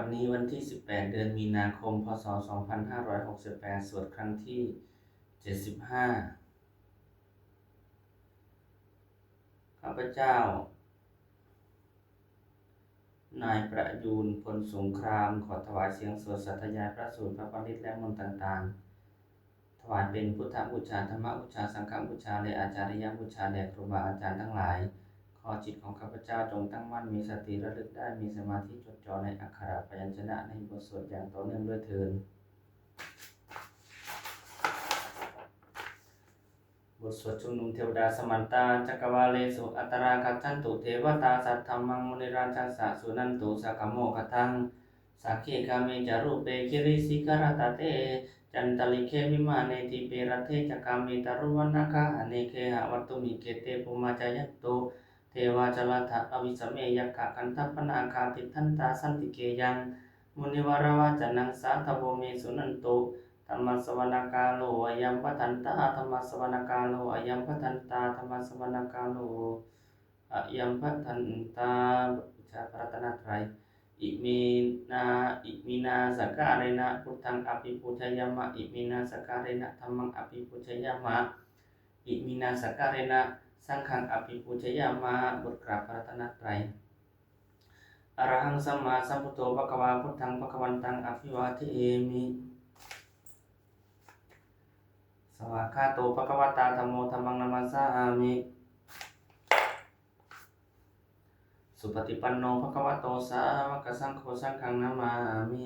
วันนี้วันที่18เดือนมีนาคมพศ2568สวดครั้งที่75ข้าพเจ้านายประยูรพลสงครามขอถวายเสียงสวดสาธยายพระสูตรพระปริตรและมนต์ต่างๆถวายเป็นพุทธบูชาธรรมบูชาสังฆบูชาและอาจาริยบูชาแด่ครูบาอาจารย์ทั้งหลายขอจิตของข้าพเจ้าจงตั้งมั่นมีสติระลึกได้มีสมาธิจดจ่อในอักขระพยัญชนะในบทสวดอย่างต่อเนื่องด้วยเถิดบทสวดชุมนุมเทวดาสมันตาจักรวาเลสุอัตราคัจฉันตุเทวตาสัทธัมมังมุนิราชสะสุนันตุสักขโมคทังสักเขกาเมจารุเปกิริสิกรตเตจันตลิเควิมาเนติเปรเทจกามิตารุวนาคาอเนเคหะวัตตุมิเกเตปุมาจายัตตุเทวาจลถะอวิสเมยักขะกันทัปปนาคาติทันตาสันติเกยังมุนิวารวาจันังสาทโวเมสุนันตุธรรมสวนาคาโลอยัมปทันตาธรรมสวนาคาโลอยัมปทันตาธรรมสวนาคาโลอยัมปทันตาบูชาพระรัตนตรัยอิมินาสการเรนะพุทธังอภิปูชยามะอิมินาสการเรนะธัมมังอภิปูชยามะอิมินาสการเรนะสังฆังอภิปูชยามะบทกราบพระรัตนตรัยอรหังสัมมาสัมพุทโธภควาพุทธังภควันตังอภิวาเทมิสวากขาโตภควตาธัมโมธัมมังนัมสสามิสุปฏิปันโนภควโตสาวกสังโฆสังฆังนามามิ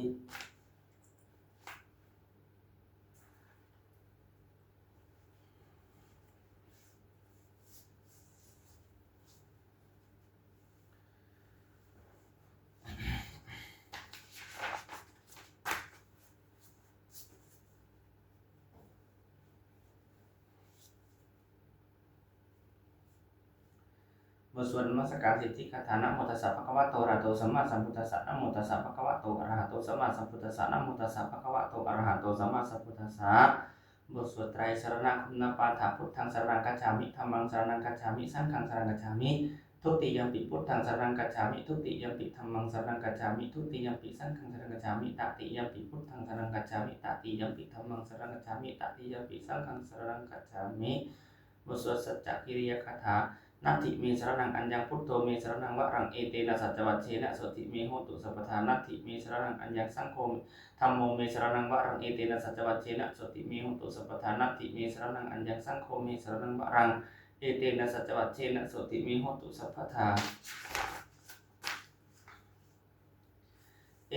บทสวดนมัสการสิทธิคาถานะโมตัสสะภะคะวะโตอะระหะโตสัมมาสัมพุทธัสสะนะโมตัสสะภะคะวะโตอะระหะโตสัมมาสัมพุทธัสสะนะโมตัสสะภะคะวะโตอะระหะโตสัมมาสัมพุทธัสสะบทสวดไตรสรณคุณปาฐะพุทธังสรณังคัจฉามิธัมมังสรณังคัจฉามิสังฆังสรณังคัจฉามิทุติยัมปิพุทธังสรณังคัจฉามิทุติยัมปิธัมมังสรณังคัจฉามิทุติยัมปิสังฆังสรณังคัจฉามิตติยัมปิพุทธังสรณังคัจฉามิตติยัมปิธัมมังสรณังคัจฉามิตติยัมปิสังฆังสรณังคัจฉามิบทสวดสัจจกิริยคาถานัตถิเมสรณังอัญญังพุทโธเมสรณังวะรังเอเตนะสัจจวัชเชนะโสติเมโหตุสัพพทานัตถิเมสรณังอัญญังสังโฆธัมโมเมสรณังวะรังเอเตนะสัจจวัชเชนะโสติเมโหตุสัพพทานัตถิเมสรณังอัญญังสังโฆเมสรณังวะรังเอเตนะสัจจวัชเชนะโสติเมโหตุสัพพทาเอ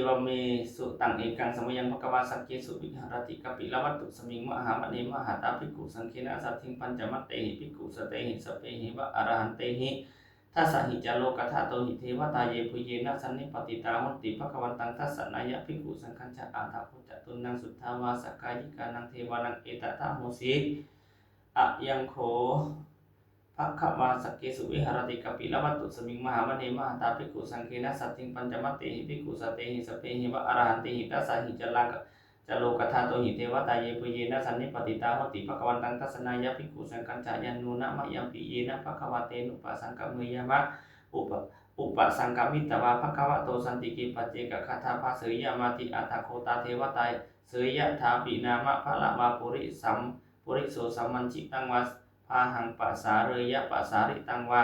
วเมสุตังเอกังสมยังภควาสักเกสุวิหารติกปิลวัตตุสมิงมหามณีมหาตาภิกขุสังเคนะสัทธิงปัญจมัตเตหิภิกขุสเตหิสเปหิวะอรหันเตหิทัสสะหิจโลกธาโตหิเทวตาเยปุเยนะสันนิปติตาหนติภควันตังทัสสะนายะภิกขุสังฆัญจอาทาพุจตุนังสุทธาวาสกายิกานังเทวานังเอตตะโหสีอะยังโขภควาสักเกสุวิหารติกปิลวัตตุสมิงมหามณีมหาตาภิกขุสังเคนะสัทธิงปัญจมัตเตหิภิกขุสเตหิสเปหิวะอรหันเตหิทัสสะหิจโลกธาโตหิเทวตาเยปุเยนะสันนิปติตาหนติภควันตังทัสสะนายะภิกขุสังฆัญจานุนะมะยัมปิเยนะภควเตนุปสังกัมเมยมะอุปสังกามิตวาภควโตสันติกิปัจเจกคาถาภาเสยยามาติอัตถโคตาเทวตาเสยยะถาปินามะภะละวาปุริโสสัมมัญชิตังวาพาหังปัสสาเรยะปัสสาริตังวา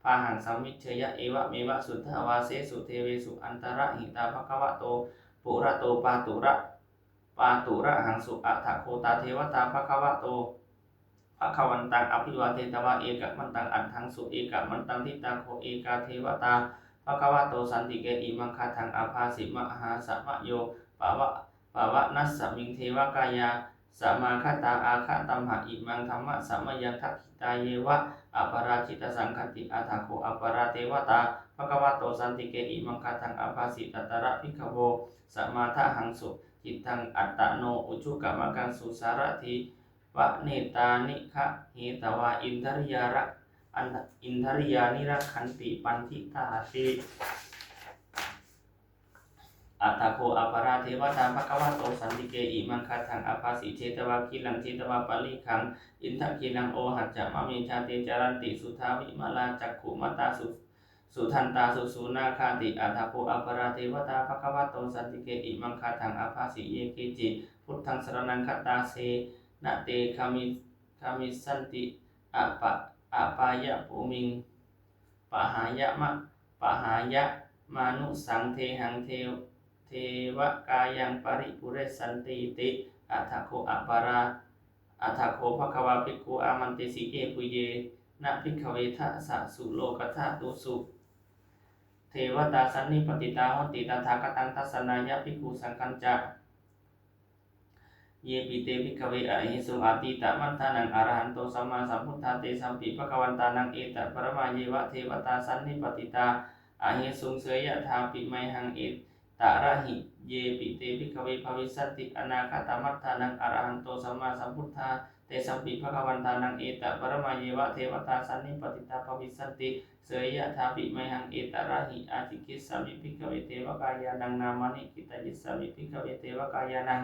พาหังสัมมิเชยะเอวะเมวะสุทธาวาเสสุเทเวสุอันตระหิตาภควโตปุระโตปาตุระหังสุอัตถโคตาเทวตาภควโตภควันตังอภิวาเทตวะเอกมันตังอัตถังสุเอกมันตังทิตาโคเอกาเทวตาภควโตสันติเกอิมังคาทังอาภาสิมหาสัมโยปาวะนัสสมิงเทวกายาสมาคตาอาคตัมหะอิมังธรรมะสัมยังทักขิตาเยวะอัปราชิตสังคติอาทาโคอัปราเทวตาภควโตสันติเกอิมังคาทังอาภาสิตตระภิกขโวสมาทะหังสุจิตตังอัตตโนอุชุกามกังสุสารทิวะเนตานิคะเหตวาอินทริยานิรักขันติปันทิตาติอัตถโคอัปราเทวตาภควโตสันติเกอิมังคาทังอาภาสิเชตวาคิลังเชตวาปลิขังอินทคิลังโอหัจจะมะเมชาเตจารันติสุทาวิมาลาจักขุมตา สุทันตาสุสุนาคาติอัฏฐโกอัปราเทวตาภควโตสันติเกอิมังคาทังอาภาสิเยเกจิพุทธังสรณังคัตตาเสนะเตคามิสันติอะปายะภูมิงปะหายะมานุสังเทหังเทวกายังปริปุเรสันติติอัฏฐโกอัฏฐโกภควาภิกขุอามันติสิเกปุเยนะภิกขเวทะสะสุโลกัฏฐตุสุเทวตาสันนิปติตาโหติตถาคตังทัสสนายะภิกขุสังฆัญจะเยปิเตภิกขเวอรหิสุอาติตะมัทธานังอรหันโตสัมมาสัมพุทธาเตสัมปิภควันตานังเอตปรมาเยวะเทวตาสันนิปติตาอหิสุงเสยยะธาปิไมหังเอตระหิเยปิเตภิกขเวภวิสัตติอนาคตมัทธานังอรหันโตสัมมาสัมพุทธาเตสัมปิภควันตานังเอตปรมาเยวะเทวตาสันนิปติตาภวิสัตติเสยยะธาปิไมหังเอตระหิอาติกิสสามิภิกขเวเทวกายานังนามานิกิตายิสสามิภิกขเวเทวกายานัง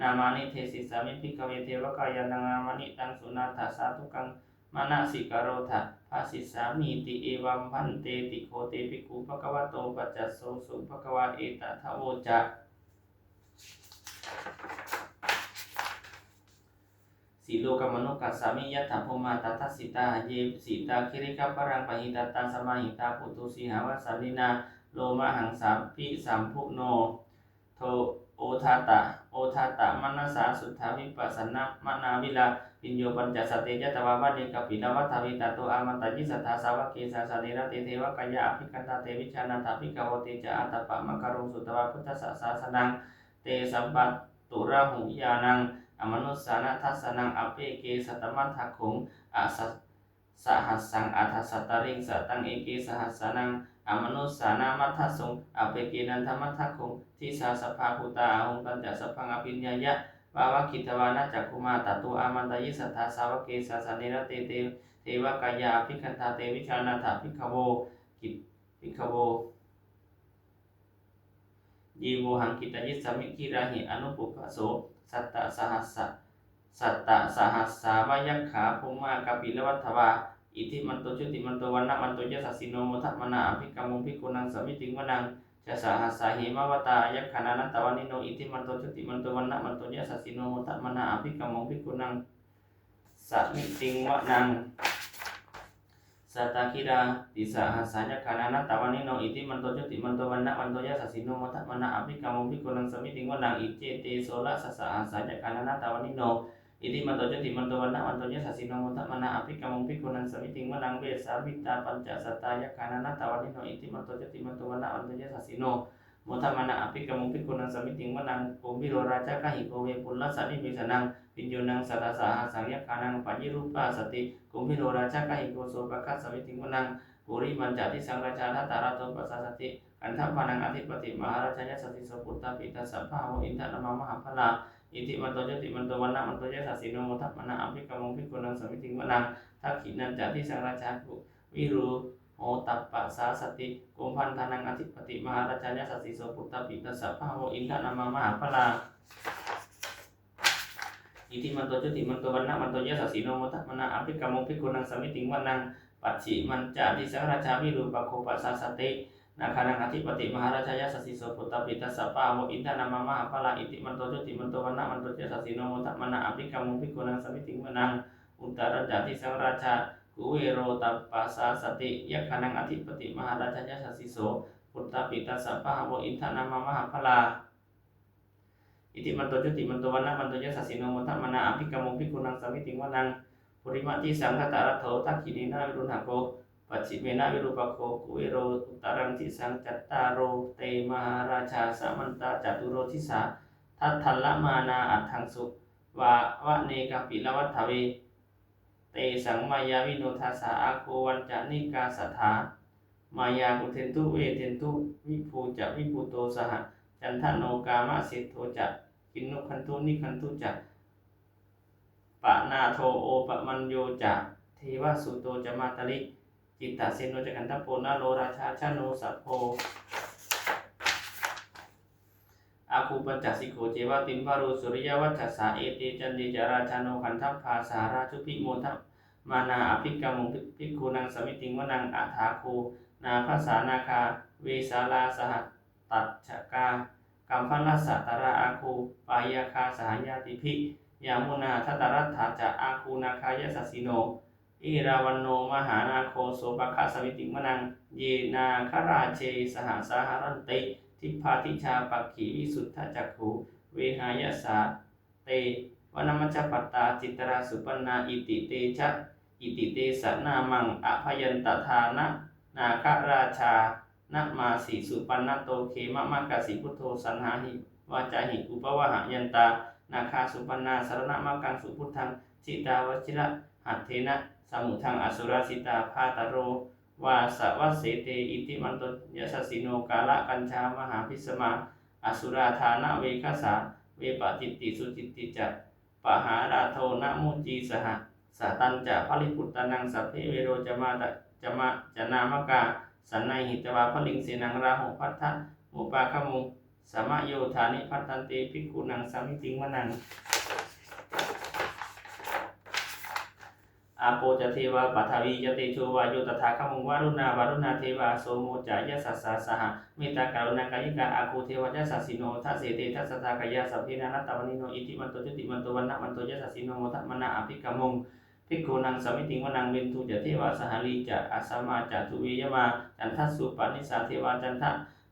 นามานิเทศิสามิภิกขเวเทวกายานังนามานิตังสุนาถาสาธุกังมานะสิกโรธาภาสิสามีติเอวัมพันเตติโคเตภิกขุภควโตปัจจโสสุภควาเอตทะโวจะสีโลกมนุกัสสามิยัตถภูมาตัทสิตาเยสิตาคิริกปรังปหิตัตตาสมาหิตาปุตุสีหาวสันลินาโลมหังสามพิสัมพุโนโทโอทาตะมนัสสาสุทธาวิปัสสนามนาวิลาปิญโยปัญจสติยตวาวันเนกปิลวัฏฐาวิตาโตอามันตยิสัทธาสาวกเกสาสเนระเตเทวกายะอภิคันตาเตวิชานันทภิกขโวเตจะอัตตปะมะคารุงสุตวะพุทธศาสนังเตสัมปัตตุระหุยานังอมนุสสานัทัสสนังอเปเกสัตมัทถะขุงอาสหัสสังอัฏฐสัตตริงสตังเอเกสหัสสนังอมนุสสานามัทธสุงอเปเกนันทมัทถะขุงทิสาสภาภูตาอาหุงตัญจะสพังอภิญญายะวาวคิตวานะจักขุมาตตุอามันตยิสัทธาสาวกเกสาสเนระเตเทวกายาภิคันธาเตวิชานันทภิกขโวกิภิกขโวยีโวหังกิตยิสมิกิราหิอนุปุพพโสสัตตสหัสสาวยักขาภูมากปิลวัฏฐวาอิทิมันโตชุติมันโตวันนะมันโตยะสัสสิโนโมทัมนาอภิกรรมุภิกขุนังสมิติงวนังจะสหัสสาหิมาวตายักขานันตวันิโนอิทิมันโตชุติมันโตวันนะมันโตยะสัสสิโนโมทัมนาอภิกรรมุภิกขุนังสมิติงวนังสัตตคิราติสหัสสายักขานันตวันิโนอิทิมันโตชุติมันโตวันนะมันโตยะสัสสิโนโมทัมนาอภิกรรมุภิกขุนังสมิติงวนังอิเจเตโสละสสหัสสายักขานันตวันิโนอิติมันโตจุติมันโตวันนะมันโตยะสัสสิโนมุตตมนะอภิกรรมุภิกขุนังสมิติงวนังเวสาวิตาปัญจสัตตายะคานานัตตวันิโนอิติมันโตจุติมันโตวันนะมันโตยะสัสสิโนมุตตมนะอภิกรรมุภิกขุนังสมิติงวนังโกวิโรราชกะหิโกเวปุลลัสสะนิมิสนังปิญโยนังสัตตสาหสังยะคานังปัจญิรูปาสติโกวิโรราชกะหิโกโสภคัสสมิติงวนังปุริมันจติสังราชาทัตตาราโตปัสสสติอันทัพพนังอธิปติมหาราชยสัสสิโสปุตตปิตัสสะภาโวอินทนามมหาพลาอิติมันโตจุติมันโตวันนะมันโตยะสัสสิโนโมทัมนะอภิกรรมุภิกขุนังสมิติงวนังทักขินันจติสังราชาภุวิรูโหตัปปะสาสติโกมพันธานังอธิปติมหาราชยสัสสิโสปุตตปิตัสสะภาโวอินทนามมหาพลาอิติมันโตจุติมันโตวันนะมันโตยะสัสสิโนโมทัมนะอภิกรรมุภิกขุนังสมิติงวนังปัจฉิมันจติสังราชาวิรูปโคปัสสาสตินาคานังอธิปติมหาราชยสัสสิโสปุตตปิตัสสะปะโวอินทนามมหาพลาอิติมันโตจุติมันโตวันนะมันโตยะสัสสิโนโมทัมนะอภิกรรมุภิกขุนังสมิติงวนังอุตตรจติสังราชากุเวโรตัปปัสสาสติยะคานังอธิปติมหาราชยสัสสิโสปุตตปิตัสสะปะโวอินทนามมหาพลาอิติมันโตจุติมันโตวันนะมันโตยะสัสสิโนโมทัมนะอภิกรรมุภิกขุนังสมิติงวนังปุริมัติสังฆตารัตโถทักขินีนาวิรุณหโกปัจฉิเมนะวิรูปโคกุเวโรอุตรังทิสังจัตตารโรเตมหาราชาสมันตาจตุโรทิสาทัตถัลละมานาอัตถังสุวาวะเนกปิลวัฏฐเวเตสังมายาวิโนทาสาอาโควันจานิกาสัทธามายากุเทนตุเวเทนตุวิภูจะวิภูโตสหจันทโนกามะเสโทจะกินนุคันตุนิคันตุจะปะนาโทโอปะมัญโยจะเทวสุโตจะมาตลิจิตตะเสโนจักันทโพนาโลราชาชโนสัพโพอาคูปัญจสิกโขเจวะติมภารุสุริยวัชสาเอเตจันดิจาราชาโนขันทัพภาสาราชุพิโมทัพมานาอภิกรรมุภิกขุนังสมิติงวนังอัฏฐาคู นาภาษานาคาเวสาลาสหตัดฉกากัมพันลัสสะตระอาคูปายาคาสหายาติภิยามุนาทัตตรัตถาจะอาคูนาคายสัสสิโนอิราวันโนมหานาโคโสปะคะสวิติมนังเยนาคราเชสหสาหารันติทิพาทิชาปักขีวิสุทธจักขุเวหายสาเตวนมัจจปัตตาจิตราสุปันนาอิติเตชะอิติเตสะนามังอภยันตทานะนาคราชานะมาสีสุปันนโตเขมะมะกะสิพุทโธสันหาหิวาจาหิอุปวะหะยันตานาคาสุปันนาสรณะมะกังสุพุทธังจิตาวชิระหัตเถนะสมุทังอสุราสิตาภาตโรวาสวัสเสเตอิติมันตยสัสสิโนกาละกัญชามหาพิสมาอสุราธานะเวคัสสาเวปจิตติสุจิตติจะปหาราโทนะมุจีสหสตัญจะภริพุตตนังสัพเพเวโรจะมาจะนามกาสันนัยหิตวาภลิงเสนังราหุพัทธะมุปาคมุสมะโยธานิพัตตันเตภิกขุนังสามิติงมนังอาโปจะเทวาปัทวียเตโชวาโยตถาคมุงวารุณาเทวาโสโมจายสัสสะสหเมตตากรุณากายิกาอาคูเทวยัสสสิโนทัสเสเตทัสสตากายาสัพเพนานัตตวนิโนอิติมันโตจุติมันโตวันนะมันโตยัสสสิโนโมทัมนาอภิกมุงภิกขุนังสมิติงวนังเบนทุจะเทวาสหลีจะอาสมาจะทุเวยมาจันทัสสุปนิสาเทวาจันทะ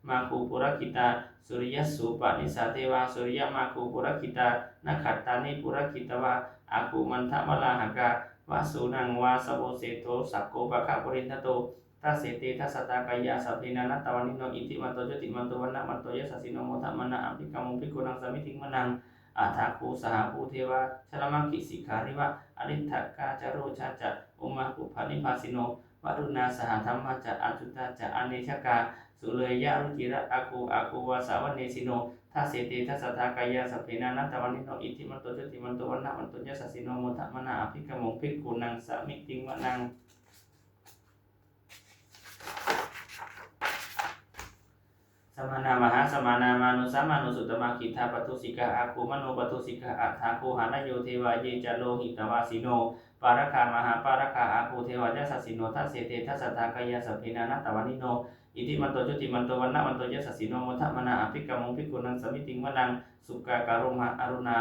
มาคูปุรคิตาสุริยสุปนิสาเทวาสุริยมาคูปุรคิตานัขัตตานิปุรคิตวาอาคูมันทะวลาหกาวาสุนังวาสโวเสโตสักโกปะคะปรินทโตทัสเสเตทัสสตากายาสัพเพนานัตตวนิโนอิติมันโตจุติมันโตวันนะมันโตยัสสสิโนโมทัมนาอภิกมุงภิกขุนังสมิติงมนังอาถาคูสหภูเทวาชลมังคิสิกขาริวะอริทกาจโรชาจะอุมาปุพานิภาสิโนวรุณาสหธรรมะจะอัจจุตาจะอเนชกาสุเลยะรุจิระอาคูวาสาวเนสิโนทัสเสเตทัสสตากายาสัพเพนานัตตวนิโนอิติมันโตจุติมันโตวันนะมันโตยัสสสิโนโมทัมนาอภิกมุงภิกขุนังสมิติงมนังสมานามหาสมานามานุสัมมานุสุตตมะขิทาปทุสิกาอาคูมโนปทุสิกาอัฏฐาโคหานโยเทวาเยจะโลหิตวาสิโนปารคามหาปารคาอาคูเทวายัสสสิโนทัสเสเตทัสสตากายาสัพเพนานัตตวนิโนอิติมันโตจุติมันโตวันนะมันโตยัสสสิโนโมทัมนาอภิกมุงภิกขุนังสมิติงมนังสุกาการุมหะอรุณา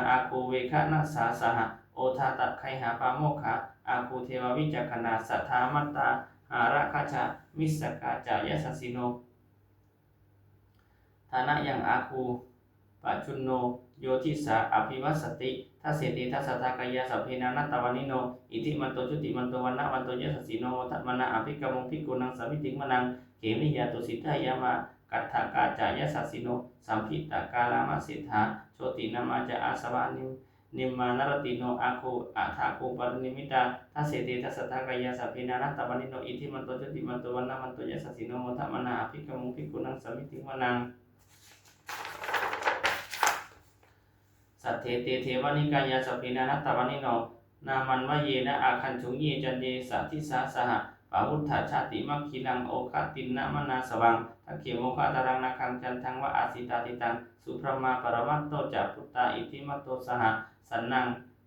อาคูเวคะนัสสาสหโอทาตัดไคหาปาโมขะอาคูเทววิจักขณาสัทธามัตตาหาระคาชามิสกาจายสัสสิโนฐานะยังอาคูปัจจุโนโยทิสาอภิวัสติทัสเสติทัสสตากายาสัพเพนานัตตวนิโนอิติมันโตจุติมันโตวันนะมันโตยัสสสิโนทัตมนาอภิกมุงภิกขุนังสมิติงมนังเขมิยาตุสิทธายามากัตถากาจายสัสสิโนสัมพิตากาลามาสิทธาโชตินามาจะอาสวานิมมานรติโนอาคูอาถาคูปรินิมิตาทัสเสติทัสสตากายาสัพเพนานัตตวนิโนอิทิมันโตจุติมันโตวันนะมันโตยัสสสิโนโมทัมนาอภิกมุงภิกขุนังสมิติงมนังสัทเทเตเทวนิกายาสัพเพนานัตตวนิโนนามันวะเยนะอาคันถุงเยจันเยสัทิสาสหปาวุฒาชาติมัคคิลังโอคตินนะมนาสวังทักเขโมคะตารังนาคังจันทังวะอาสิตาติตังสุพรมาปรมัตโตจะพุตตาอิทิมัตโตสหสันนัง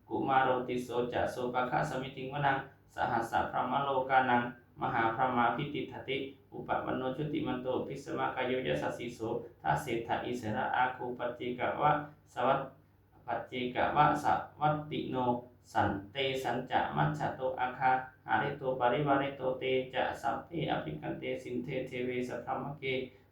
กุมารโรติโสจะโสปะคะสมิติงวนังสหัสสะพรหมโลกานังมหาพรหมาพิติทติอุปมโนจุติมันโตพิสมากายโยยัสสสิโสทัสเสถะอิสระอาคูปัจจิกะวะสวัตปัจจิกะวะสวัตติโนสันเตสัญจะมัจฉโตอาคาหาริโตปริวาริโตเตจะสัพเพอภิกันเตสินเทเทเวสัพพมเก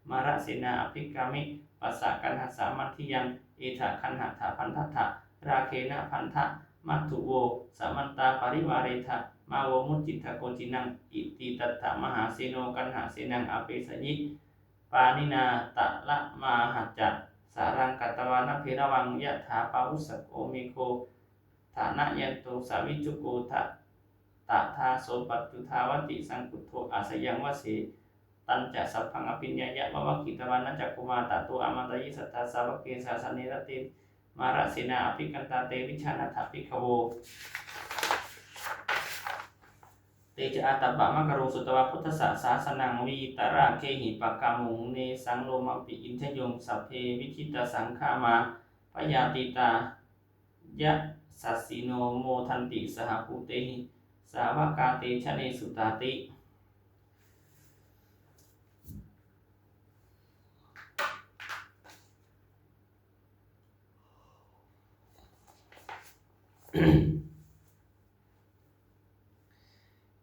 มาระเสนาอภิกามิปัสสะกันหัสสามัทธิยังเอถะคันหัตถะพันทัตถะราเคนะพันธะมัตถุโวสัมมันตาปริวาริทะมาโวมุจจิตะโกจินังอิติตัตถะมหาเสโนกันหะเสนังอเปสยิปานินาตะละมาหัจจะสารังกัตตวานะเพระวังยะถาปาวุสโกเมโคฐานะยันโตสาวิจุโกทะตะทาโสปัจจุทาวติสังกุโทอาสยังวเสตันจะสัพพังอภิญญายะวะวะกิตวานะจักกุมาตะโตอมตยิสัทธาสาวกเกสาสเนรติมาระเสนาอภิกันตาเตวิชานัทภิกขโวเตจะอาตบะมะกะโรสุตวะพุทธสสาสนังวีตระเคหิปกามุงเนสังโลมปิอินทยงสัพเพวิชิตสังฆามาปยาติตายะสัสสิโนโมทันติสหภูเตหิสาวกาเตชะเนสุตาติ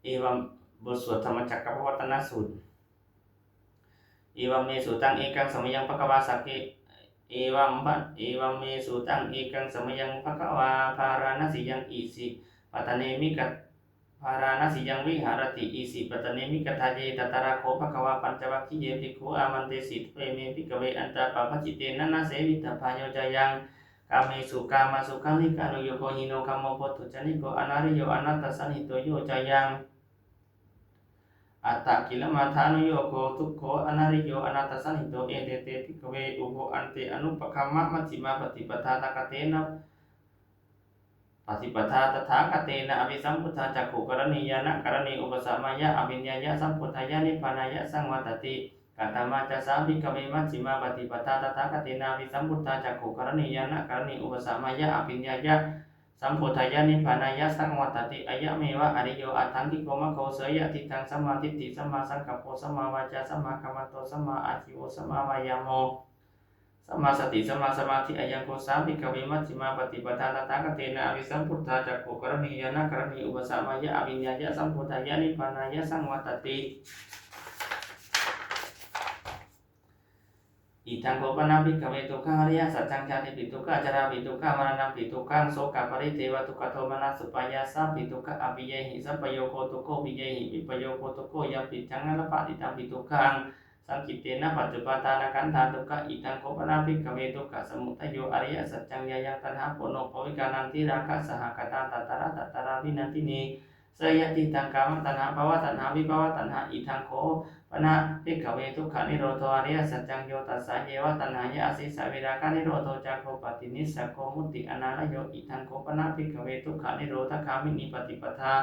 เอวัมบทสวดธรรมจักรพวัตนสูตรเอวัมเมสุตังเอกังสมยังภควาสักเกเอวัมเมสุตังเอกังสมยังภควาภาราณสียังอิสิปัตเนมิกัตภาราณสียังวิหารติอิสิปัตเนมิกัตทาเยตตระโคภควาปัญจวัคคีย์เยภิกขุอามันเตสิเปเมภิกขเวอันตาปะภจิตเตนะนะเสวิตพายโยจายังกาเมสุกามาสุขังนิกานุโยโคหิโนคัมโมโพธุจนิโกอนาริโยอนัตตสันหิโตโยจายังอัตตะกิลมัฏฐานุโยโกทุกโขอนาริโยอนัตตสันหิโตเอเตเตภิกขเวอุโภอันเตอนุปคัมมะมัชฌิมาปฏิปทาตกะเตนะปฏิปทาตถาคเตนะอภิสัมพุทธาจักขุกรณียานะกรณีอุปสัมมายะอภิญญายะสัมพุทธายะนิพพานายะสังวัตติกัตตมาจะสาภิกขเวมัชฌิมาปฏิปทาตถาคเตนะอภิสัมพุทธาจักขุกรณียานะกรณีอุปสัมมายะอภิญญายะสัมโพธายานิพพานายะสังวัตติอายะเมวะอริโยอัตถังกิโกมะโคเสยะทิตังสัมมาทิฏฐิสัมมาสังกัปโปสัมมาวาจาสัมมากัมมันโตสัมมาอาชีวสัมมาวายามโมสัมมาสติสัมมาสมาธิอายังโกสาภิกขเวมัชฌิมาปฏิปทาตถาคเตนะอภิสัมพุทธาจักขุกรณียานะกรณีอุปสัมมายะอภิญญายะสัมโพธายานิพพานายะสังวัตติอิทังโกปนาภิกขเวทุกขังอริยสัจจังชาติปิทุกขะจราปิทุกขะมรณะปิทุกขังโสกปริเทวทุกขโทมนัสสุปายาสาปิทุกขะอภิเยหิสัพพโยโคทุกโคปิเยหิวิปโยโคทุกโคยัมปิจังนรปะติตังปิทุกขังสังกิตเตนะปัจจุปทานขันธาทุกขะอิทังโกปนาภิกขเวทุกขะสมุทัยโยอริยสัจจังยายังตัณหาโปโนภวิกานันติราคะสหกตาตัตตระวินันตินีเสยติตังกามตัณหาภวตัณหาวิภวตัณหาอิทังโคปนะภิกขเวทุกขานิโรธอริยสัจจังโยตัสสะเยวตัณหายะอสิสาวิราคะนิโรธจักโคปฏินิสสโคมุตติอนาลโยอิทังโคปนะภิกขเวทุกขานิโรธคามินิปฏิปทา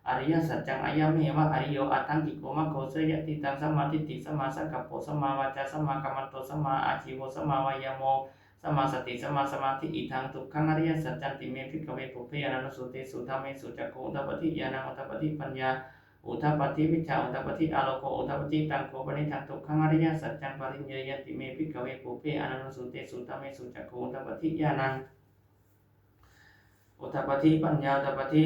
อริยสัจจังอายะเมวะอริโยอัตถังกิโกมะโคเสยติตังสัมมาทิฏฐิสัมมาสังกัปโปสัมมาวาจาสัมมากัมมันโตสัมมาอาชีวสัมมาวายามโมสัมมาสติสัมมาสมาธิอิทังทุกขังอริยสัจจันติเมภิกขเวปุเพยานันสุเตสุธรรมเมสุจักขุอุทธัปปฏิญาณังอุทธัปปฏิปัญญาอุทธัปปฏิวิชชาอุทธัปปฏิอาโลโกอุทธัปปฏิตังโกปนิทังทุกขังอริยสัจจังปริญญายันติเมภิกขเวปุเพอนันสุเตสุธรรมเมสุจักขุอุทธัปปฏิญาณังอุทธัปปฏิปัญญาอุทธัปปฏิ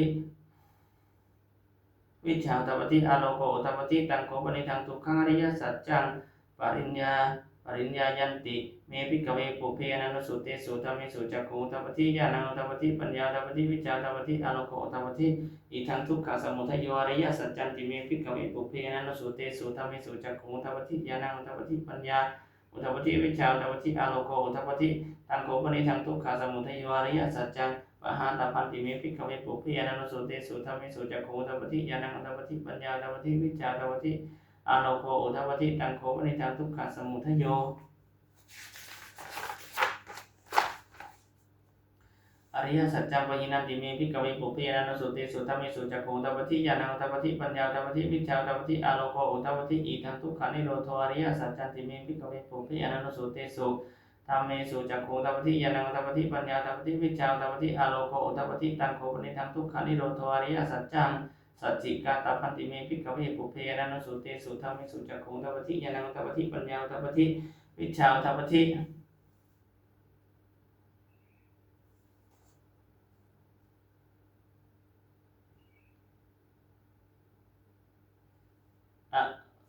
วิชชาอุทธัปปฏิอาโลโกอุทธัปปฏิตังโกปนิทังทุกขังอริยสัจจังปริญญายันติเมภิกขเวปุเพอนันสุเตสุธรรมเมสุจักขุอุทธัปปฏิญาณังอุทธัปปฏิปัญญาอุทธัปปฏิวิชชาอุทธัปปฏิอาโลโกอุทธัปปฏิอิทังทุกขะสมุทัยโยอริยสัจจันติเมภิกขเวปุเพอนันสุเตสุธรรมเมสุจักขุอุทธัปปฏิญาณังอุทธัปปฏิปัญญาอุทธัปปฏิวิชชาอุทธัปปฏิอาโลโกอุทธัปปฏิตังโกปนิทังทุกขะสมุทัยโยอริยสัจจังปะหาตาพันติเมภิกขเวปุเพอนันสุเตสุธรรมเมสุจักขุอุทธัปปฏิญาณังอุทธัปปฏิปัญญาอุทธัปปฏิวิชชาอุทธัปปฏิอาโลโกอุทธัปปฏิตังโกปนิทังทุกขะสมุทัยโยอริยสัจจังปะหินันติเมภิกขเวปุเพอนันสุเตสุธรรมเมสุจักขุอุทธัปปฏิญาณังอุทธัปปฏิปัญญาอุทธัปปฏิวิชชาอุทธัปปฏิอาโลโกอุทธัปปฏิอิทังทุกขานิโรธอริยสัจจันติเมภิกขเวปุเพอนันสุเตสุธรรมเมสุจักขุอุทธัปปฏิญาณังอุทธัปปฏิปัญญาอุทธัปปฏิวิชชาอุทธัปปฏิอาโลโกอุทธัปปฏิตังโกปนิทังทุกขานิโรธอริยสัจจังสัจจิกาตพันติเมภิกขเวปุเพอนันสุเตสุธรรมเมสุจักขุอุทธัปปฏิญาณังอุทธัปปฏิปัญญาอุทธัปปฏิวิชชาอุทธัปปฏิ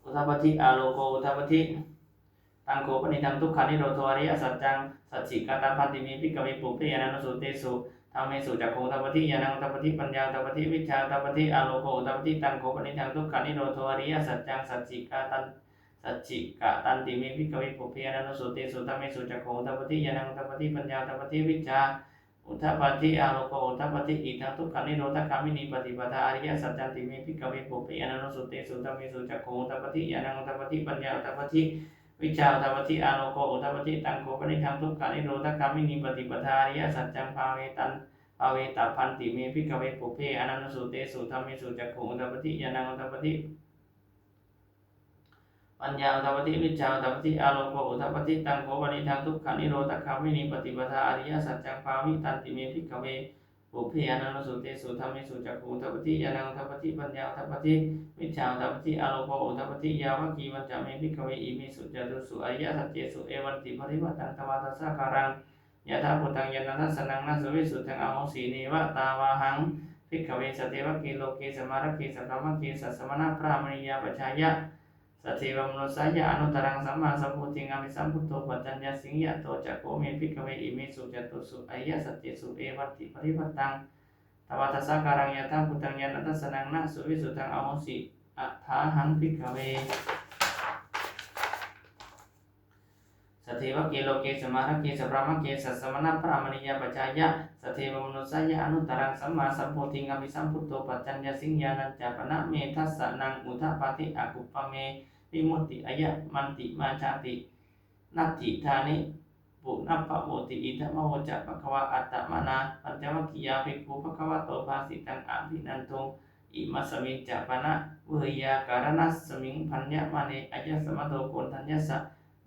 อุทธัปปฏิอาโลโกอุทธัปปฏิตังโกปนิทังทุกขานิโรธอริยสัจจังสัจฉิกาตพันติเมภิกขเวปุเพอนันสุเตสุธรรมเมสุจักขุอุทธัปปฏิญาณังอุทธัปปฏิปัญญาอุทธัปปฏิวิชชาอุทธัปปฏิอาโลโกอุทธัปปฏิตังโกปนิทังทุกขานิโรธอริยสัจจังสัจฉิกาตันติเมภิกขเวปุเพอนันสุเตสุธรรมเมสุจักขุอุทธัปปฏิญาณังอุทธัปปฏิปัญญาอุทธัปปฏิวิชชาอุทธัปปฏิอาโลโกอุทธัปปฏิอิทังทุกขานิโรธคามินีปฏิปทาอริยสัจจันติเมภิกขเวปุเพอนันสุเตสุธรรมเมสุจักขุอุทธัปปฏิญาณังอุทธัปปฏิปัญญาอุทธัปปฏิวิชชาอุทธัปปฏิอาโลโกอุทธัปปฏิตังโกปนิทังทุกขานิโรธคามินีปฏิปทาอริยสัจจังภาเวตาพันติเมภิกขเวปุเพอนันสุเตสุธรรมเมสุจักขุอุทธัปปฏิญาณังอุทธัปปฏิปัญญาอุทธัปปฏิวิชชาอุทธัปปฏิอาโลโกอุทธัปปฏิตังโกปนิทังทุกขานิโรธคามินีปฏิปทาอริยสัจจังภาวิตันติเมภิกขเวปุเพอนันสุเตสุธรรมเมสุจักขุอุทธัปปฏิญาณังอุทธัปปฏิปัญญาอุทธัปปฏิวิชชาอุทธัปปฏิอาโลโกอุทธัปปฏิยาวกีวัจจะเมภิกขเวอิมิสุจตุสุอริยสัจเจสุเอวันติภริวัตังตวาทัสสะการังโ ยะถาพุทธังยะนัสสนังนะสุวิสุทธังอโหสีเนวะตาวาหังภิกขเวสเทวะกิโลเกสมารกิสัพพมกิสัสสมณพรามณียาปัจฉายะสัทธิวมนุสัยยะอนุตรังสัมมาสัมพุทธิงามิสัมพุทโธปัจจัญญาสิงยะโตจักโกเมภิกขเวอิเมสุจตุสุอายะสัจเจสุเอวัตติปริปัตตังตวัตสสะการังยะถาพุทธังยะนัสสนังนะสุวิสุทธังอโหสิอัฏฐาหังภิกขเวสัทธิวะกิโลเกสมารกิสัพพมกิสัสสมณพรามณียาปัจฉายะสัทธิวมนุสัยยะอนุตรังสัมมาสัมพุทธิงามิสัมพุทโธปัจจัญญาสิงยานัญจปนะเมทัสสะนังอุทปาติอากุปปะเมวิมุตติอายะมันติมาชาตินัตถิธานิปุณัปปะโมติอิทัมโวจะภควะอัตตมนาปัญจวัคคียาภิกขุภควะโตภาสิตังอภินันโตอิมัสสมิจจปนะเวยาการณัสสมิงพัญญมะเนอายะสมโตโกณทัญญสะ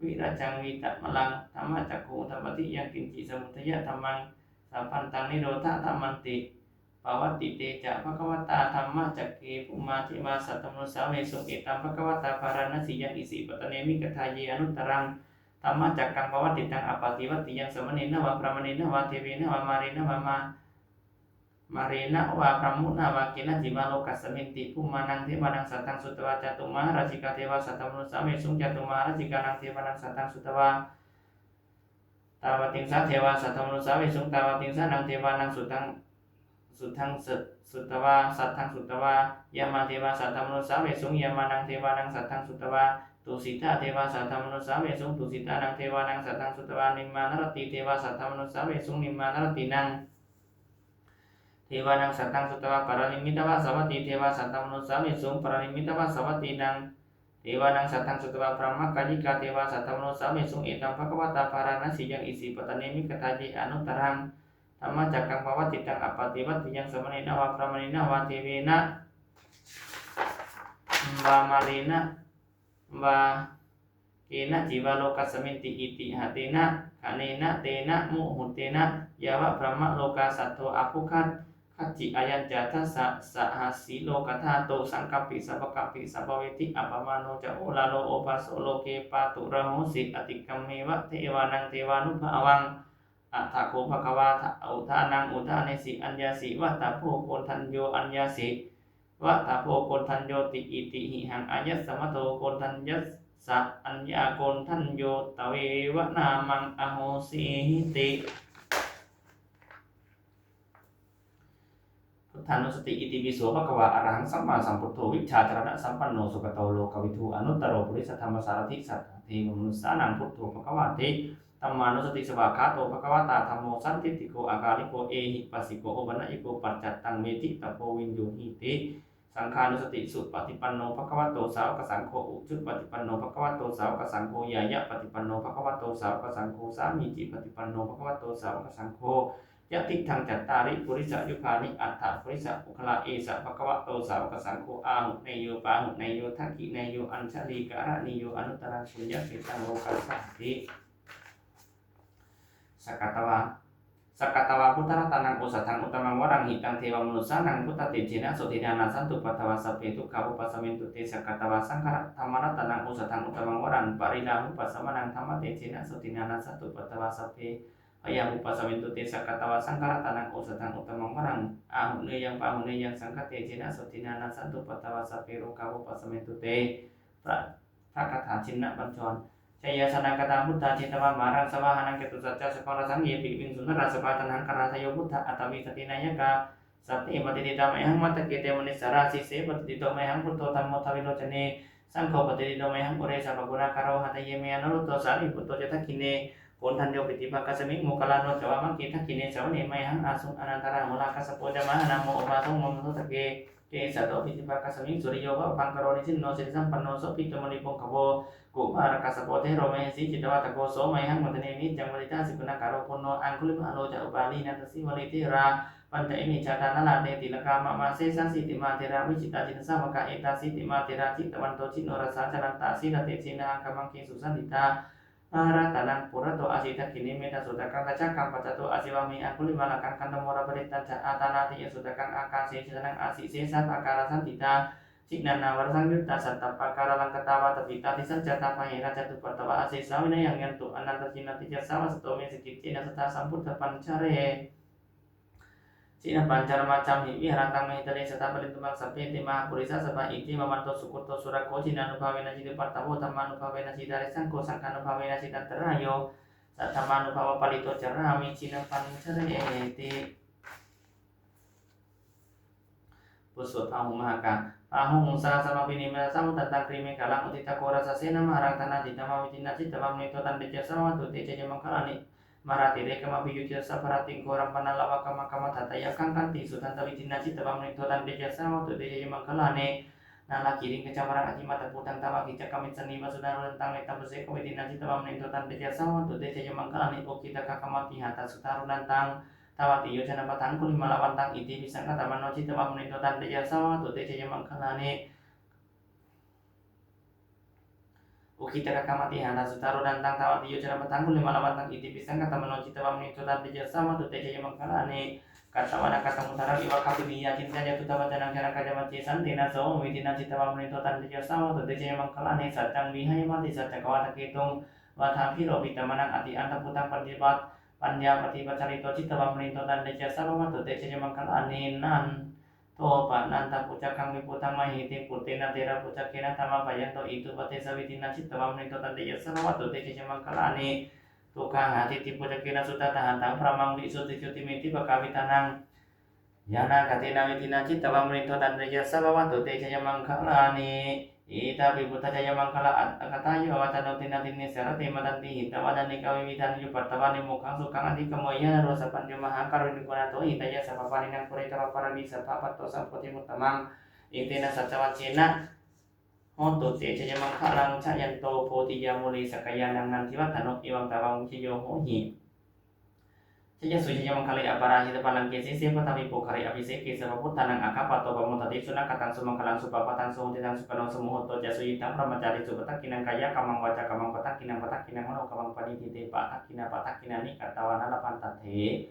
วิราจังวิตะมลังธรรมจักขุธรรมติยังกินจิสมุทยะธรรมังสัพพันตังนิโรธาธรรมันติปวัตติเตจะภควตาธรรมจักเกปุมาธิมาสัตตมนุสาเวสุเอตัมภควตาภารณสียังอิสิปตเนมิกทายเยอนุตรังธรรมจักกังปวัตติตังอปฏิวัตติยังสมณีนะวะพระมณีนะวะเทวีนะวะมารีนะวะมาเรนะวะพระมุนะวะกินะจิมาโลกัสสมินติภูมานังเทวานังสัตตังสุตวะจตุมหาราชิกาเทวาสัตตมนุสาเวสุจตุมหาราชิกานังเทวานังสัตตังสุตวะตาวติงสาเทวาสัตตมนุสาเวสุตาวติงสานังเทวานังสุตังสุตวะสัตตังสุตวะยามาเทวาสัตตมนุสาเวสุยามานังเทวานังสัตตังสุตวะตุสิตาเทวาสัตตมนุสาเวสุตุสิตานังเทวานังสัตตังสุตวะนิมมานรติเทวาสัตตมนุสาเวสุนิมมานรตินังเทวานังสัตตังสุตวะปรานิมิตวะสวัตติเทวาสัตตมนุสาเวสุปรานิมิตวะสวัตตินังเทวานังสัตตังสุตวะพระมกายิกาเทวาสัตตมนุสาเวสุเอตัมภควตาภารณสียังอิสิปตเนมิกทายเยอนุตรังธรรมจักกังปวัตติตังอปฏิวัตติยังสมณีนะวะพระมณีนะวะเทวีนะวะมารีนะวะเกนะจิวาโลกัสสมินติอิติหะเตนะขะเนนะเตนะมุหุเตนะยาวะพระมะโลกาสัตโตอภุคัตคัจจิอายัญจทัสสะสหสีโลกธาโตสังกัปปิสัพพกัปปิสัพพเวทิอัปปมาโนจะโอลาโลโอปัสโสโลเกปาตุระโหสิอติกัมเมวะเทวานังเทวานุภาวังอัฏฐโคภควาทะอุทานังอุทาเนสิอัญญาสิวัตตาโพโกณทัญโยอัญญาสิวัตตาโพโกณทัญโยติอิติหิหังอายัสสมโตโกณทัญญัสสะอัญญาโกณทัญโยตเววะนามังอโหสิติพุทธานุสติอิติปิโสภควาอรหังสัมมาสัมพุทโธวิชชาจรณะสัมปันโนสุขโตโลกวิทูอนุตตโรปุริสธรรมสารถิสัทธเทวมนุสสานังพุทโธภควาติธัมมานุสติสวากขาโตภควตาธัมโมสันติติโกอากาลิโกเอหิปัสสิโกโอปันญิโกปัจจัตตังเมติตโพวินโยหิติสังฆานุสติสุปฏิปันโนภควโตสาวกสังโฆอุจุปฏิปันโนภควโตสาวกสังโฆยายะปฏิปันโนภควโตสาวกสังโฆสามีจิปฏิปันโนภควโตสาวกสังโฆยะติทังจัตตาริปุริสยุคานิอัฏฐปุริสอุคลาเอสะภควโตสาวกสังโฆอาหุเนโยปาหุเนโยทักขิเนโยอัญชลีการะนิโยอนุตตรังสุญญเสตังโลกัสสันติสกัตวาพุทธรัตนังโอสัทังอุตมังวรังหิตังเทวมนุสสานังพุทธติเจนะโสติญาณสันตุปัตตวาสัพเพทุกขาปุปสัมเมนตุเตสกัตวาสังฆรัตธรรมรัตนังโอสัทังอุตมังวรังปริลามุปัสสมนังธรรมเตเจนะโสติญาณสันตุปัตตวาสัพเพอยังอุปสัมเมนตุเตสกัตวาสังฆรัตนังโอสัทังอุตมังวรังอาหุเนยังปาหุเนยังสังฆเตเจนะโสติญาณสันตุปัตตวาสัพเพโรกาปุปสัมเมนตุเตพระคาถาชินนะบัญชรชยสนากตาพุทธาจิตวามารังสวาหานังเกตุสัจจะสกรสังเยปิวิงสุนทรสปาตันหังคาราทโยพุทธอัตวิสตินายกาสัตติปฏิติตามัยหังมัตตะเกเตมนิสาราสิเสปฏิติโตมัยหังพุทโธธรรมโมทวิโรจเนสังโฆปฏิติโตมัยหังปุเรสัพพุนาคารโรหัตเยเมนรุตโตสาริพุทโธจทักขิเนโกณทัญโยปิติภคัสมิงโมคลาโนจวามังกิทักขิเนสวเนมัยหังอาสุอนันตระโมลาคัสโปจามหานโมอุปาสงโมมุตตะเกเกสัตโตปิติภคัสมิงสุริโยภพังกโรนิสินโนสิสัมปันโนโสภิตมณิปงขโวกุมารกัสสะโพเทโรเมหิจิตวะตะโกโสมัยหังมัตเนมิจังวริตาสิกุณาการโพโนอังคุลิมะโลจะอุปาลีนันตสิวลิเทราปัญจอิมิชาตานาลาเตติลกามะมาเสสังสิติมาเทราวิจิตาจินสาวกะเอตาสิติมาเทราจิตวันโตจิโนรสาจรันตาสิระเตชินาคัมมังคิสุสันติตาอาราตานังปุระโตอาสิทักขินิเมตาสุตกังตัจจังปัจจโตอาสิวามิอังคุลิมาลกังคันตโมระปริตัจจะอาตานาติยสุตกังอาคาเสชนังอาสิเสสัตอาการสันติตาเจ จินานาวรสังยุตตาสัตตปาการลังกตาวาตปิตาทิสัจจตาปะเหระจตุปัตตวะอาเสสาวินัยยังยันตุอนันตจินติจัสสาวะสโตเมสกิจเจนะสตาสัมพุทธปัญชเรจินปัญจรมาจัมหิวิหารตังมหิตเลสตาปริตุมังสัพเพติมาปุริสะสปะอิติมมันโตสุขุตโตสุรโคจินานุภาเวนะจิตปัตตโวธรรมานุภาเวนะจิตาริสังโฆสังฆานุภาเวนะจิตันตรายโยสัทธมานุภาวะปริโตจารามิจินปัญชเรติบทสวดพาหุมหากาพาหุงสาสมาปินิมาสมุตันตังครีเมกาลังอุติตะโกรัสเสนามารังธนาจิตตมาวิจินาจิตตมามนิโตตันเดจสมาตุเตเจมังคลานิMarati reka mabiyuti saparating koram panalawa kama kama tataya kang kanti sutan tawitin na cita pamrito tan deja sama tu deja yamang kalane nala kiring kecamarang aji mata putang tawa kita kami seni masudar rentang neta bese komitin na cita pamrito tan deja sama tu deja yamang kalane o kita kakamati hata sutaru nantang tawati yojana patang kulima lawantang iti bisa kata mano cita pamrito tan deja sama tu deja yamang kalane Ukita kakamati hana sutaro dantang tawati yojana patangkul lima lawantang iti pisang kata menocita pamni tutan deja sama tu teja yamang kalane kata wana kata mutara iwa kapi dia cinta jatuh tawa janang janang kajamat cisan tina so witina cita pamni tutan deja sama tu teja yamang kalane satang bihaya mati satang kawata kitung wathapi robita manang ati anta putang panjibat panjapati pacarito cita pamni tutan deja sama tu teja yamang kalane nan Topa nanta pucak kami putang mahiti putina tera pucak kena tama bayanto itu pate sawitina citta pamrito tante yasa watu teke jamang kalani tukang hati tipu cakina suta tahantang pramang bisu ticu timiti bakawi tanang yana katina witina citta pamrito tante yasa watu teke jamang kalani ita bibuta jamang kala katayo watano tinatinni serati matanti hita wadani kawi witan yupartawani mukhang sukang adi kamoya rosa panjumaha karuni kunato ita ya sapapani nang kurita paparami sapapat to sampoti mutamang itina satawacina honto teja jamang kalang cayanto poti yamuli sakayanang nanti watano iwang tawang ciyo hohi Saja suci jamang kali apara hita palang kesi siapa tapi pokari abise kesi raput tanang akap atau pamutati sunah katang sumang kalang supapatan suhutitan sukanong sumuhoto jasu hitam pramacari supatak kinang kaya kamang waca kamang patak kinang mano kamang panitite patak kinani katawana lapan tate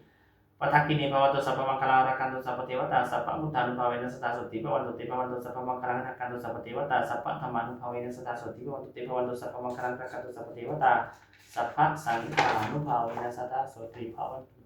patak kini pawato sapa mangkalang rakan tu sapa tewata sapa mutanu pawena seta suti pawanto te pawanto sapa mangkalang rakan tu sapa tewata sapa tamanu pawena seta suti pawanto te pawanto sapa mangkalang rakan tu sapa tewata sapa sangkanu pawena seta suti pawanto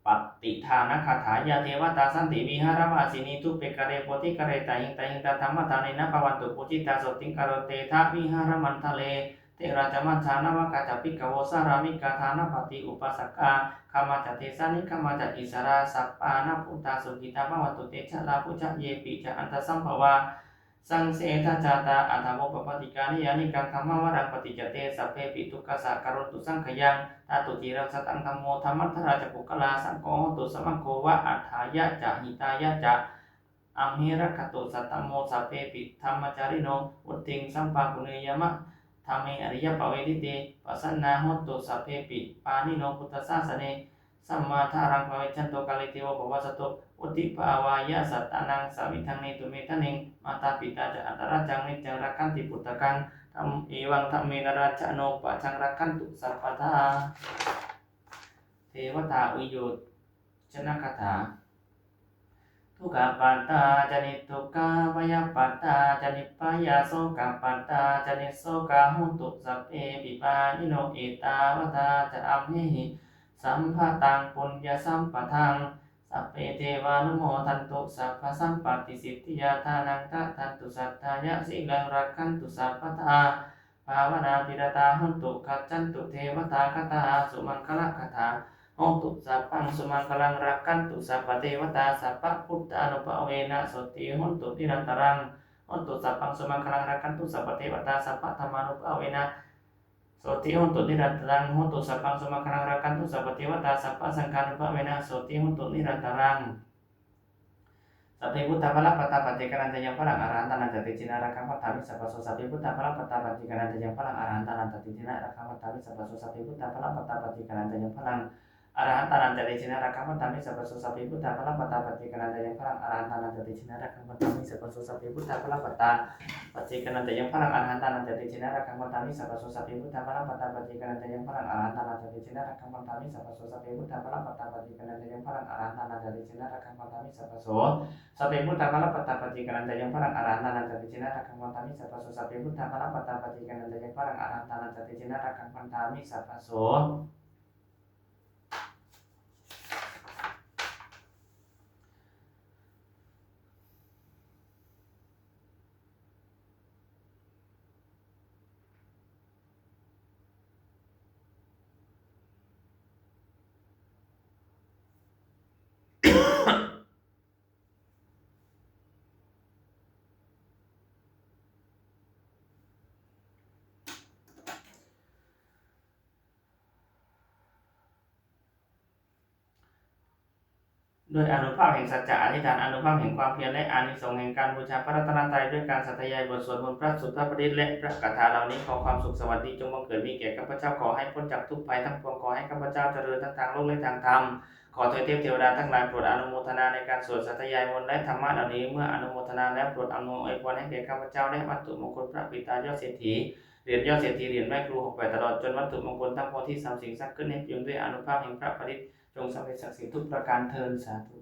Pati thana kathaya dewata santi vihara vasini tu pekare poti kare tahing tatama thanena pawantu pucita soting karote tha vihara mantale te raja manchana wakacapi kawosa rami kathana pati upasaka kama catesani kama cat isara sapana puta sugita pawantu te cala puca yepi ca anta sampawa sang seta cata atamo papatikani yani kang kama warang patijate sape pitu kasa karutu sang kayang tatu tirang satang tamo tamat raja pukala sangko tu samangko wa athaya ca hitaya ca amhira katu satamo sape pitama carino uting sampa kuniyama tame ariya pawedite pasanna hoto sape pi panino putasasane sama tharang pawecanto kalitiwa bawasato uti pawaya satanang samitang nitu mitaning mata pita antara jangit jangrakan diputakan iwang tamina raja no pacangrakan tu sarpata dewata uyut cenakata tuka pata jani tuka paya pata jani paya soka pata jani soka huntuk sape pipa ino ita wata jaamhehi sampatang punya sampatang sape dewa numo tantu sapa sampati sitya tanang tantu sataya silang rakan tu sapata pawana pirata untuk kacantu dewata kata sumangkala kata untuk sapang sumangkalang rakan tu sapa dewata sapa puta nupa wena soti untuk tirantarang untuk sapang sumangkalang rakan tu sapa dewata sapa tamanupa wena Soti untuk nirantarang untuk sapang sumakarang rakan tu sapat tewata sapa sangkanu pamena soti untuk nirantarang sapi buta pala pata pati karanta yang palang arahan tanah jati cina rakam patami sapa so sapi buta pala pata pati karanta yang palang arahan tanah jati cina rakam patami sapa so sapi buta pala pata pati karanta yang palang อรหันตานันจติชินารักขังพันธามิสัพพโสสัพพิพุทธาพระปัตตาปฏิกนันจะยังพลังอรหันตานันจติชินารักขังพันธามิสัพพโสสัพพิพุทธาพระปัตตาปฏิกนันจะยังพลังอรหันตานันจติชินารักขังพันธามิสัพพโสสัพพิพุทธาพระปัตตาปฏิกนันจะยังพลังอรหันตานันจติชินารักขังพันธามิสัพพโสสัพพิพุทธาพระปัตตาปฏิกนันจะยังพลังอรหันตานันจติชินารักขังพันธามิสัพพโสสัพพิพุทธาพระปัตตาปฏิกนันจะยังพลังอรหันตานันจติชินารักขังพันธามิสัพพโสสัพพิพุทธาพระปัตตาปฏิกนันจะยังพลังอรหันตานันจติชินารักขังพันธามิสัพพโสด้วยอนุภาพแห่งสัจจะอธิษฐานอนุภาพแห่งความเพียรและอานิสงส์แห่งการบูชาพระรัตนตรัยด้วยการสัตยายบทสวดมนต์พระสุตตปริตและพระคาถาเหล่านี้ขอความสุขสวัสดีจงบังเกิดมีแก่ข้าพเจ้าขอให้พ้นจากทุกภัยทั้งปวงขอให้ข้าพเจ้าเจริญทั้งทางโลกและทางธรรมขอเทพเทวดาทั้งหลายโปรดอนุโมทนาในการสวดสัตยายมนต์และธรรมะเหล่านี้เมื่ออนุโมทนาแล้วโปรดอำนวยอวยพรให้แก่ข้าพเจ้าและวัตถุมงคลพระปิตายอดเศรษฐีเหรียญยอดเศรษฐีเหรียญแม่ครู68ตลอดจนวัตถุมงคลทั้งปวงที่สามสิ่งสร้างขึ้นให้เพียงด้วยอนุภาพแห่งพระปริตจงสำเร็จศักดิ์สิทธิ์ทุกประการเทินสาธุ